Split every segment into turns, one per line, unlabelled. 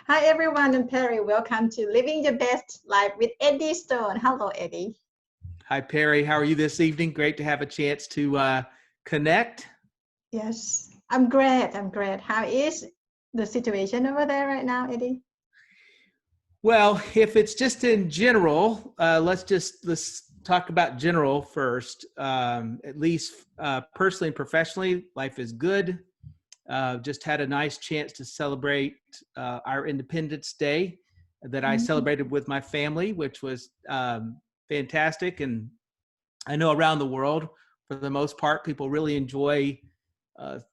Hi everyone, I'm Perry. Welcome to Living Your Best Life with Eddie Stone. Hello, Eddie.
Hi, Perry. How are you this evening? Great to have a chance to connect.
Yes, I'm great. I'm great. How is the situation over there right now, Eddie?
Well, if it's just in general, let's talk about general first. At least personally and professionally, life is good. Just had a nice chance to celebrate our Independence Day that I celebrated with my family, which was fantastic. And I know around the world, for the most part, people really enjoy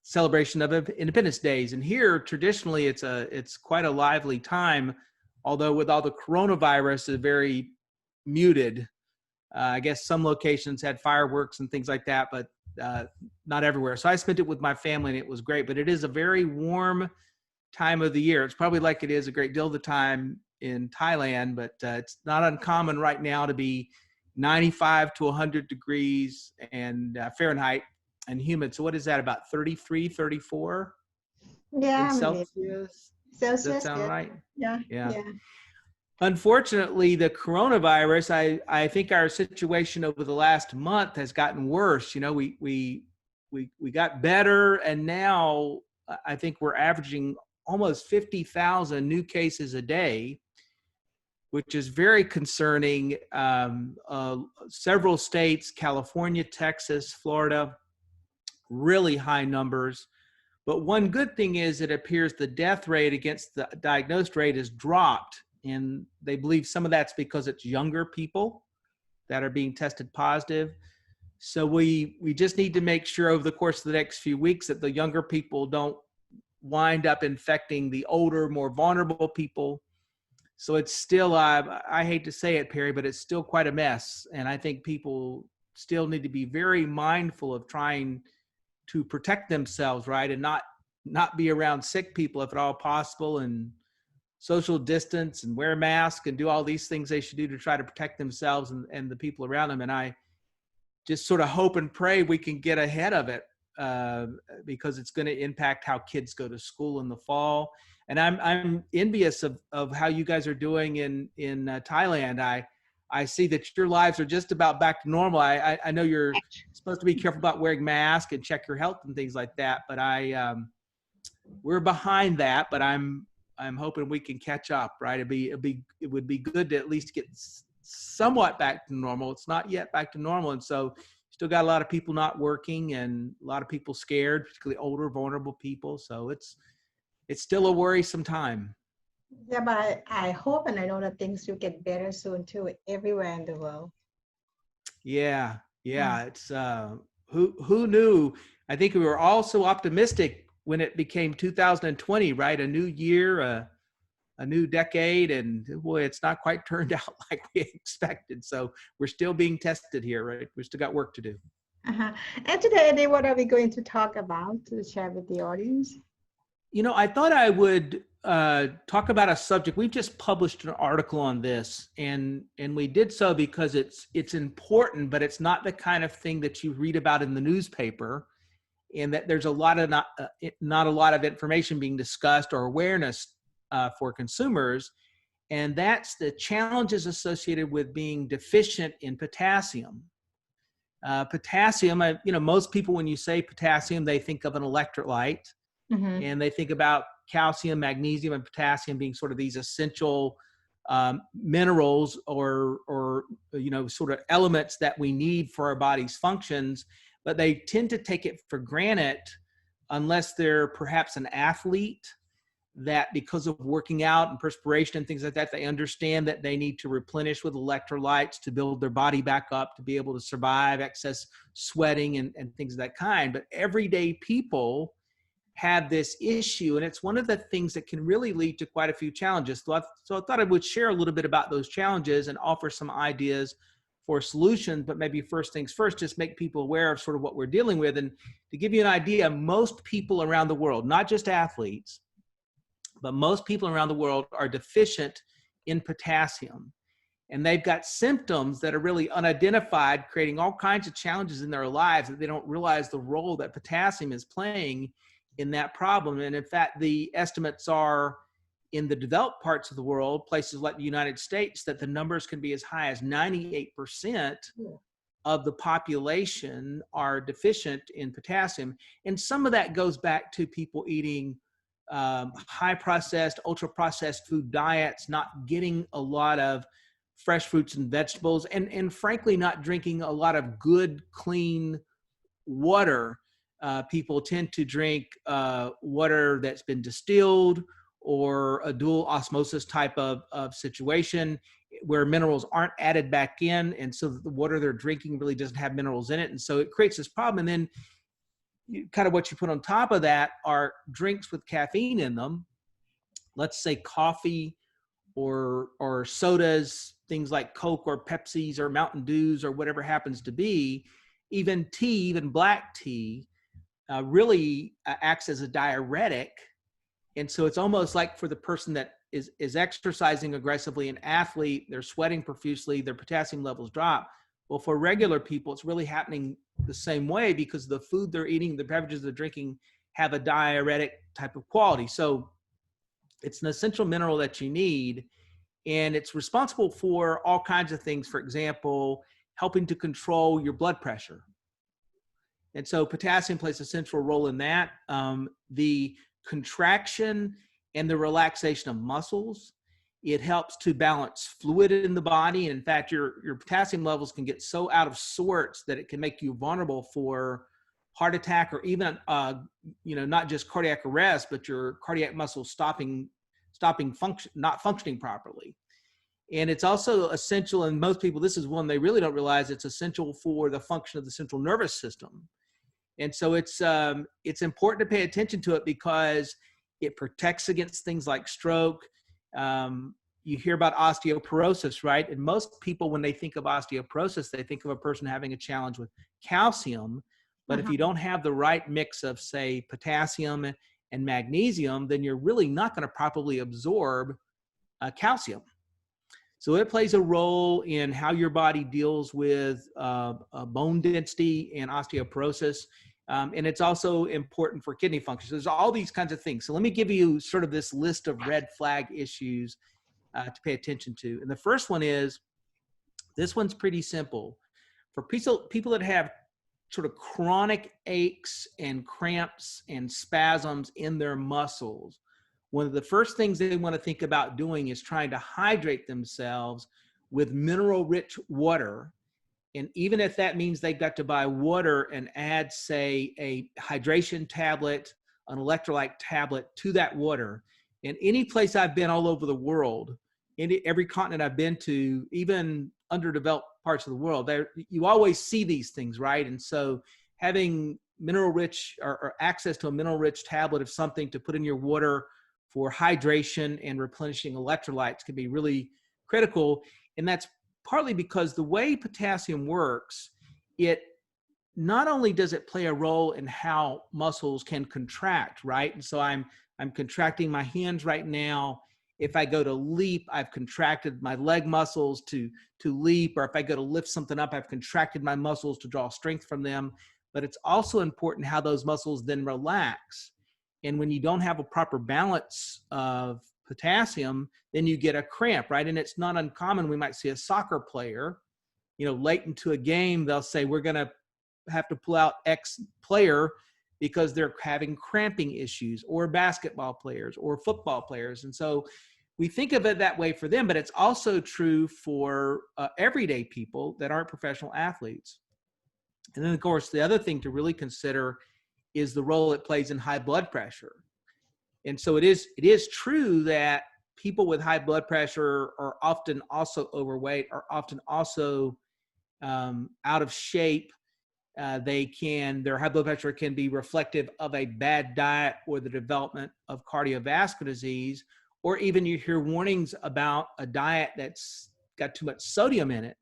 celebration of Independence Days. And here, traditionally, it's quite a lively time, although with all the coronavirus, it's very muted. I guess some locations had fireworks and things like that, but not everywhere. So I spent it with my family, and it was great. But it is a very warm time of the year. It's probably like it is a great deal of the time in Thailand, but it's not uncommon right now to be 95 to 100 degrees and Fahrenheit and humid. So what is that, about 33, 34 in
Yeah, maybe.
Celsius? Does that
Celsius,
sound
yeah.
right?
Yeah,
Yeah.
yeah.
Unfortunately, the coronavirus, I think our situation over the last month has gotten worse. You know, we got better, and now I think we're averaging almost 50,000 new cases a day, which is very concerning. Several states, California, Texas, Florida, really high numbers. But one good thing is it appears the death rate against the diagnosed rate has dropped. And they believe some of that's because it's younger people that are being tested positive. So we just need to make sure over the course of the next few weeks that the younger people don't wind up infecting the older, more vulnerable people. So it's still, I hate to say it, Perry, but it's still quite a mess. And I think people still need to be very mindful of trying to protect themselves, right? And not be around sick people if at all possible, and social distance and wear a mask and do all these things they should do to try to protect themselves and the people around them. And I just sort of hope and pray we can get ahead of it because it's going to impact how kids go to school in the fall. And I'm envious of how you guys are doing in Thailand. I see that your lives are just about back to normal. I know you're supposed to be careful about wearing masks and check your health and things like that, but we're behind that. But I'm hoping we can catch up, right? It would be good to at least get somewhat back to normal. It's not yet back to normal, and so still got a lot of people not working and a lot of people scared, particularly older, vulnerable people. So it's still a worrisome time.
Yeah, but I hope and I know that things will get better soon too, everywhere in the world.
Yeah. It's who knew? I think we were all so optimistic when it became 2020, right? A new year, a new decade, and boy, it's not quite turned out like we expected. So we're still being tested here, right? We still got work to do.
Uh-huh. And today, Eddie, what are we going to talk about to share with the audience?
You know, I thought I would talk about a subject. We've just published an article on this, and we did so because it's important, but it's not the kind of thing that you read about in the newspaper, and that there's a lot of not a lot of information being discussed or awareness for consumers, and that's the challenges associated with being deficient in potassium. Potassium, most people, when you say potassium, they think of an electrolyte.
Mm-hmm.
And they think about calcium, magnesium, and potassium being sort of these essential minerals or sort of elements that we need for our body's functions, but they tend to take it for granted unless they're perhaps an athlete that, because of working out and perspiration and things like that, they understand that they need to replenish with electrolytes to build their body back up to be able to survive excess sweating and things of that kind. But everyday people have this issue, and it's one of the things that can really lead to quite a few challenges. So I thought I would share a little bit about those challenges and offer some ideas for solutions, but maybe first things first, just make people aware of sort of what we're dealing with. And to give you an idea, most people around the world, not just athletes, but most people around the world are deficient in potassium. And they've got symptoms that are really unidentified, creating all kinds of challenges in their lives that they don't realize the role that potassium is playing in that problem. And in fact, the estimates are in the developed parts of the world, places like the United States, that the numbers can be as high as 98% of the population are deficient in potassium. And some of that goes back to people eating high processed, ultra processed food diets, not getting a lot of fresh fruits and vegetables, and frankly, not drinking a lot of good, clean water. People tend to drink water that's been distilled or a dual osmosis type of situation where minerals aren't added back in. And so the water they're drinking really doesn't have minerals in it. And so it creates this problem. And then kind of what you put on top of that are drinks with caffeine in them. Let's say coffee or sodas, things like Coke or Pepsis or Mountain Dews or whatever happens to be. Even tea, even black tea, really acts as a diuretic. And so it's almost like for the person that is exercising aggressively, an athlete, they're sweating profusely, their potassium levels drop. Well, for regular people, it's really happening the same way because the food they're eating, the beverages they're drinking have a diuretic type of quality. So it's an essential mineral that you need, and it's responsible for all kinds of things. For example, helping to control your blood pressure. And so potassium plays a central role in that. The contraction and the relaxation of muscles. It helps to balance fluid in the body. And in fact, your potassium levels can get so out of sorts that it can make you vulnerable for heart attack or even, not just cardiac arrest, but your cardiac muscles not functioning properly. And it's also essential, and most people, this is one they really don't realize, it's essential for the function of the central nervous system. And so it's important to pay attention to it because it protects against things like stroke. You hear about osteoporosis, right? And most people, when they think of osteoporosis, they think of a person having a challenge with calcium. But if you don't have the right mix of, say, potassium and magnesium, then you're really not going to properly absorb calcium. So it plays a role in how your body deals with bone density and osteoporosis. And it's also important for kidney function. So there's all these kinds of things. So let me give you sort of this list of red flag issues to pay attention to. And the first one is, this one's pretty simple. For people that have sort of chronic aches and cramps and spasms in their muscles, one of the first things they want to think about doing is trying to hydrate themselves with mineral-rich water. And even if that means they've got to buy water and add, say, a hydration tablet, an electrolyte tablet to that water. And any place I've been all over the world, every continent I've been to, even underdeveloped parts of the world, you always see these things, right? And so having mineral-rich or access to a mineral-rich tablet of something to put in your water for hydration and replenishing electrolytes can be really critical. And that's partly because the way potassium works, it not only does it play a role in how muscles can contract, right? And so I'm contracting my hands right now. If I go to leap, I've contracted my leg muscles to leap, or if I go to lift something up, I've contracted my muscles to draw strength from them. But it's also important how those muscles then relax. And when you don't have a proper balance of potassium, then you get a cramp, right? And it's not uncommon. We might see a soccer player, late into a game, they'll say, we're going to have to pull out X player because they're having cramping issues, or basketball players or football players. And so we think of it that way for them, but it's also true for everyday people that aren't professional athletes. And then, of course, the other thing to really consider is the role it plays in high blood pressure. And so it is true that people with high blood pressure are often also overweight, are often also out of shape. Their high blood pressure can be reflective of a bad diet or the development of cardiovascular disease, or even you hear warnings about a diet that's got too much sodium in it.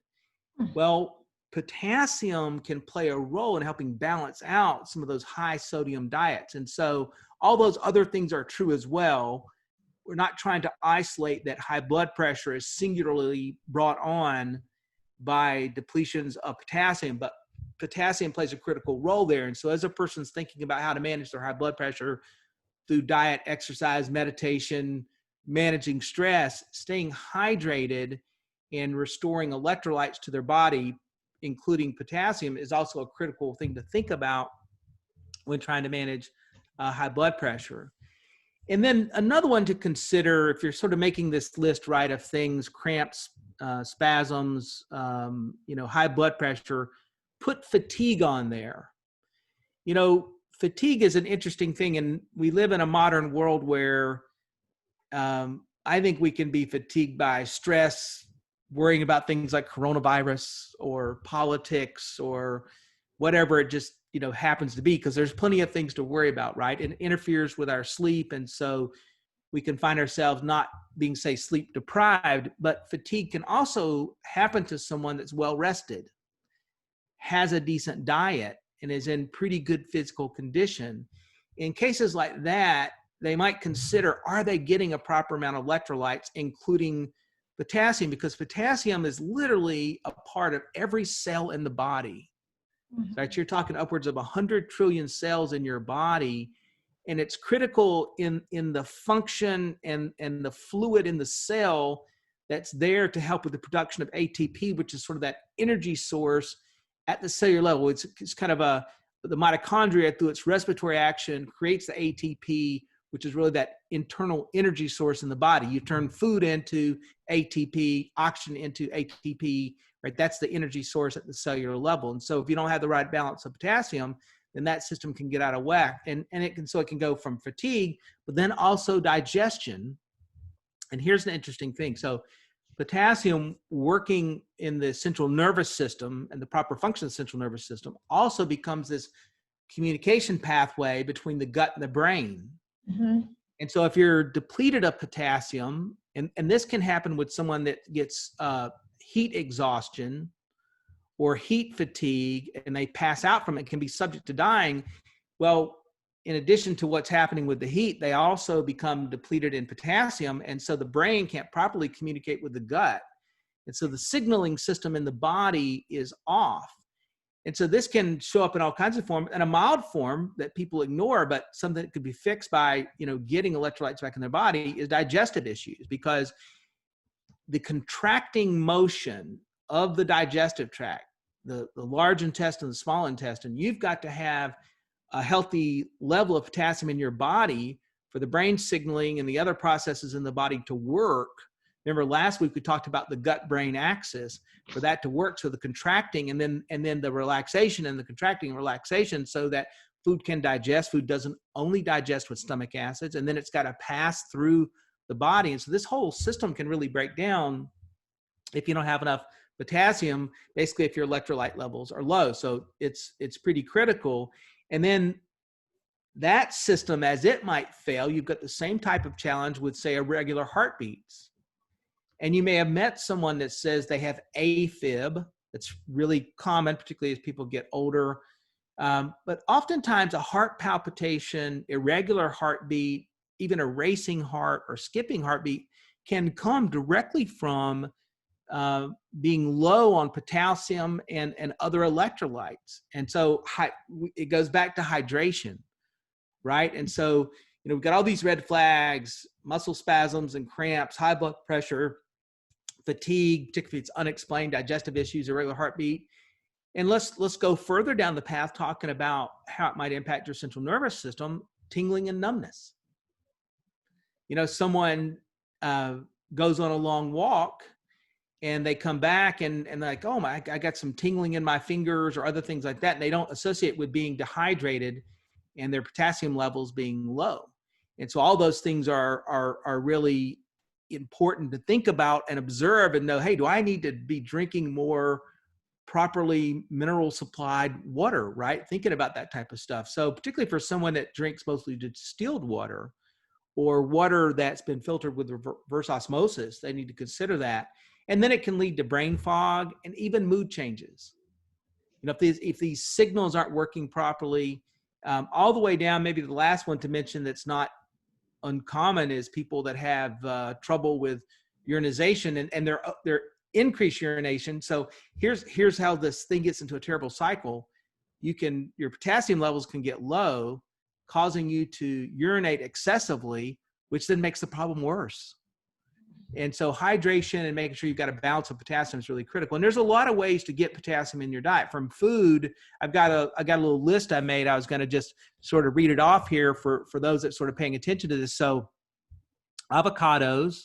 Well, potassium can play a role in helping balance out some of those high sodium diets. And so all those other things are true as well. We're not trying to isolate that high blood pressure is singularly brought on by depletions of potassium, but potassium plays a critical role there. And so as a person's thinking about how to manage their high blood pressure through diet, exercise, meditation, managing stress, staying hydrated and restoring electrolytes to their body, including potassium, is also a critical thing to think about when trying to manage high blood pressure. And then another one to consider if you're sort of making this list, right, of things, cramps, spasms, high blood pressure, put fatigue on there. Fatigue is an interesting thing, and we live in a modern world where I think we can be fatigued by stress, worrying about things like coronavirus or politics or whatever it just happens to be, because there's plenty of things to worry about, right? And it interferes with our sleep, and so we can find ourselves not being, say, sleep deprived. But fatigue can also happen to someone that's well rested, has a decent diet, and is in pretty good physical condition. In cases like that, they might consider, are they getting a proper amount of electrolytes, including potassium? Because potassium is literally a part of every cell in the body. Right? You're talking upwards of 100 trillion cells in your body, and it's critical in the function and the fluid in the cell that's there to help with the production of ATP, which is sort of that energy source at the cellular level. It's kind of the mitochondria, through its respiratory action, creates the ATP, which is really that internal energy source in the body. You turn food into ATP, oxygen into ATP, right? That's the energy source at the cellular level. And so if you don't have the right balance of potassium, then that system can get out of whack. And it can go from fatigue, but then also digestion. And here's an interesting thing. So potassium working in the central nervous system and the proper function of the central nervous system also becomes this communication pathway between the gut and the brain. Mm-hmm. And so if you're depleted of potassium, and this can happen with someone that gets heat exhaustion or heat fatigue, and they pass out from it, can be subject to dying. Well, in addition to what's happening with the heat, they also become depleted in potassium. And so the brain can't properly communicate with the gut. And so the signaling system in the body is off. And so this can show up in all kinds of forms, and a mild form that people ignore, but something that could be fixed by, getting electrolytes back in their body, is digestive issues, because the contracting motion of the digestive tract, the large intestine, the small intestine, you've got to have a healthy level of potassium in your body for the brain signaling and the other processes in the body to work. Remember last week we talked about the gut-brain axis, for that to work. So the contracting and then the relaxation, and the contracting and relaxation, so that food can digest. Food doesn't only digest with stomach acids, and then it's got to pass through the body. And so this whole system can really break down if you don't have enough potassium, basically if your electrolyte levels are low. So it's pretty critical. And then that system, as it might fail, you've got the same type of challenge with, say, irregular heartbeats. And you may have met someone that says they have AFib. That's really common, particularly as people get older. But oftentimes a heart palpitation, irregular heartbeat, even a racing heart or skipping heartbeat can come directly from being low on potassium and other electrolytes. And so it goes back to hydration, right? And so, we've got all these red flags: muscle spasms and cramps, high blood pressure, fatigue, particularly if it's unexplained, digestive issues, irregular heartbeat. And let's go further down the path, talking about how it might impact your central nervous system: tingling and numbness. Someone goes on a long walk and they come back and they're like, oh my, I got some tingling in my fingers or other things like that. And they don't associate with being dehydrated and their potassium levels being low. And so all those things are really important to think about and observe and know, hey, do I need to be drinking more properly mineral supplied water, right? Thinking about that type of stuff. So particularly for someone that drinks mostly distilled water or water that's been filtered with reverse osmosis, they need to consider that. And then it can lead to brain fog and even mood changes. If these signals aren't working properly, all the way down, maybe the last one to mention that's not uncommon is people that have trouble with urinization and their increased urination. So here's how this thing gets into a terrible cycle. Your potassium levels can get low, causing you to urinate excessively, which then makes the problem worse. And so hydration and making sure you've got a balance of potassium is really critical. And there's a lot of ways to get potassium in your diet. From food, I got a little list I made. I was going to just sort of read it off here for those that sort of paying attention to this. So avocados,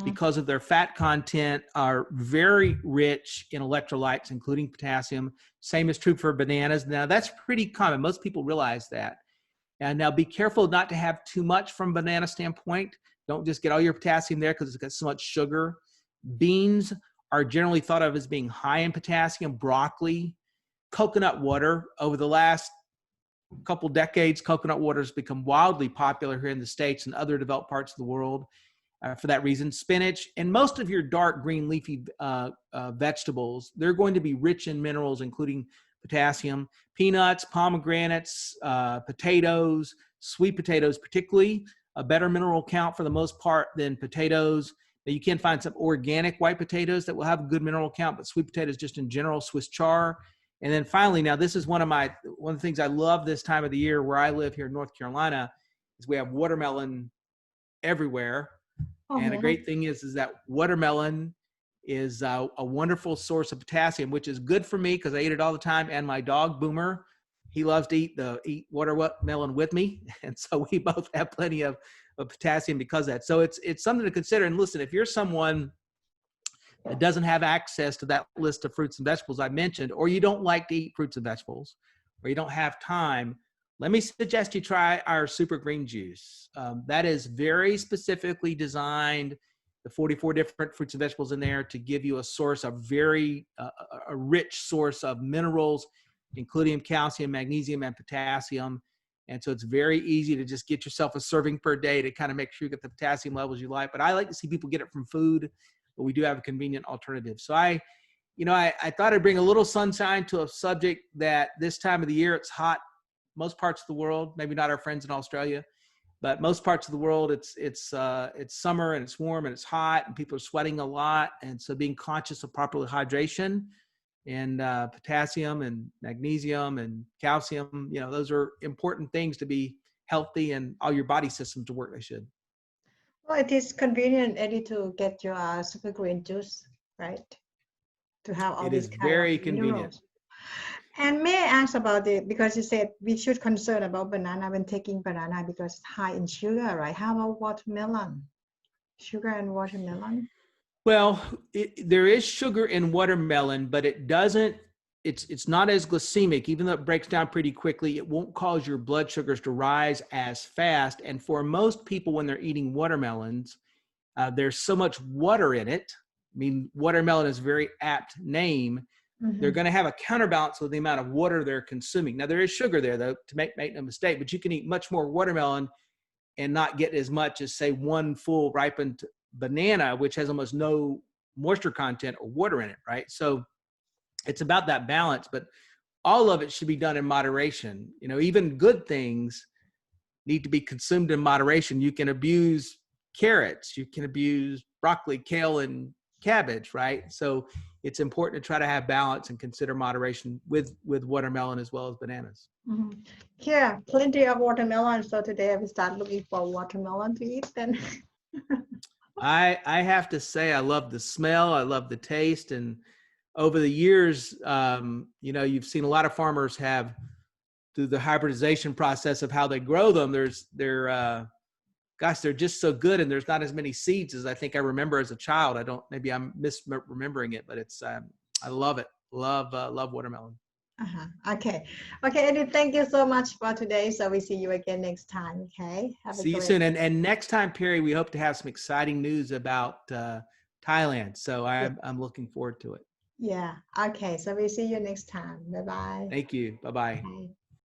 because of their fat content, are very rich in electrolytes, including potassium. Same is true for bananas. Now, that's pretty common. Most people realize that. And now be careful not to have too much from a banana standpoint. Don't just get all your potassium there because it's got so much sugar. Beans are generally thought of as being high in potassium. Broccoli, coconut water. Over the last couple decades, coconut water has become wildly popular here in the States and other developed parts of the world. For that reason, spinach and most of your dark green leafy vegetables, they're going to be rich in minerals, including potassium. Peanuts, pomegranates, potatoes, sweet potatoes particularly, a better mineral count for the most part than potatoes. Now, you can find some organic white potatoes that will have a good mineral count, but sweet potatoes just in general, Swiss chard. And then finally, now this is one of the things I love this time of the year where I live here in North Carolina, is we have watermelon everywhere. And the great thing is that watermelon is a wonderful source of potassium, which is good for me because I eat it all the time. And my dog Boomer, he loves to eat watermelon with me. And so we both have plenty of potassium because of that. So it's something to consider. And listen, if you're someone that doesn't have access to that list of fruits and vegetables I mentioned, or you don't like to eat fruits and vegetables, or you don't have time, let me suggest you try our super green juice. That is very specifically designed, the 44 different fruits and vegetables in there, to give you a source of a rich source of minerals, including calcium, magnesium, and potassium. And so it's very easy to just get yourself a serving per day to kind of make sure you get the potassium levels you like. But I like to see people get it from food, but we do have a convenient alternative. So I thought I'd bring a little sunshine to a subject that this time of the year, it's hot. Most parts of the world, maybe not our friends in Australia, but most parts of the world, it's summer and it's warm and it's hot and people are sweating a lot. And so being conscious of proper hydration and potassium and magnesium and calcium, those are important things to be healthy and all your body systems to work they should.
Well, it is convenient, Eddie, to get your super green juice, right? To have all these kind of
very convenient.
minerals. And may I ask about it, because you said we should concern about banana when taking banana because it's high in sugar, right? How about watermelon? Sugar and watermelon?
Well, there is sugar in watermelon, but it's not as glycemic. Even though it breaks down pretty quickly, it won't cause your blood sugars to rise as fast. And for most people, when they're eating watermelons, there's so much water in it. I mean, watermelon is a very apt name. They're going to have a counterbalance with the amount of water they're consuming. Now, there is sugar there, though, to make no mistake, but you can eat much more watermelon and not get as much as, say, one full ripened banana, which has almost no moisture content or water in it, right? So it's about that balance, but all of it should be done in moderation. Even good things need to be consumed in moderation. You can abuse carrots, you can abuse broccoli, kale, and cabbage, right? So it's important to try to have balance and consider moderation with watermelon as well as bananas.
Yeah, plenty of watermelon. So today I will start looking for watermelon to eat then.
I have to say, I love the smell. I love the taste. And over the years, you've seen a lot of farmers have, through the hybridization process of how they grow them, they're just so good, and there's not as many seeds as I think I remember as a child. Maybe I'm misremembering it, but I love it. Love watermelon.
Okay, Eddie, thank you so much for today. So we see you again next time. Okay,
see you soon. And next time, Perry, we hope to have some exciting news about Thailand. So I'm looking forward to it.
Yeah. Okay. So we see you next time. Bye bye.
Thank you. Bye bye.
Bye.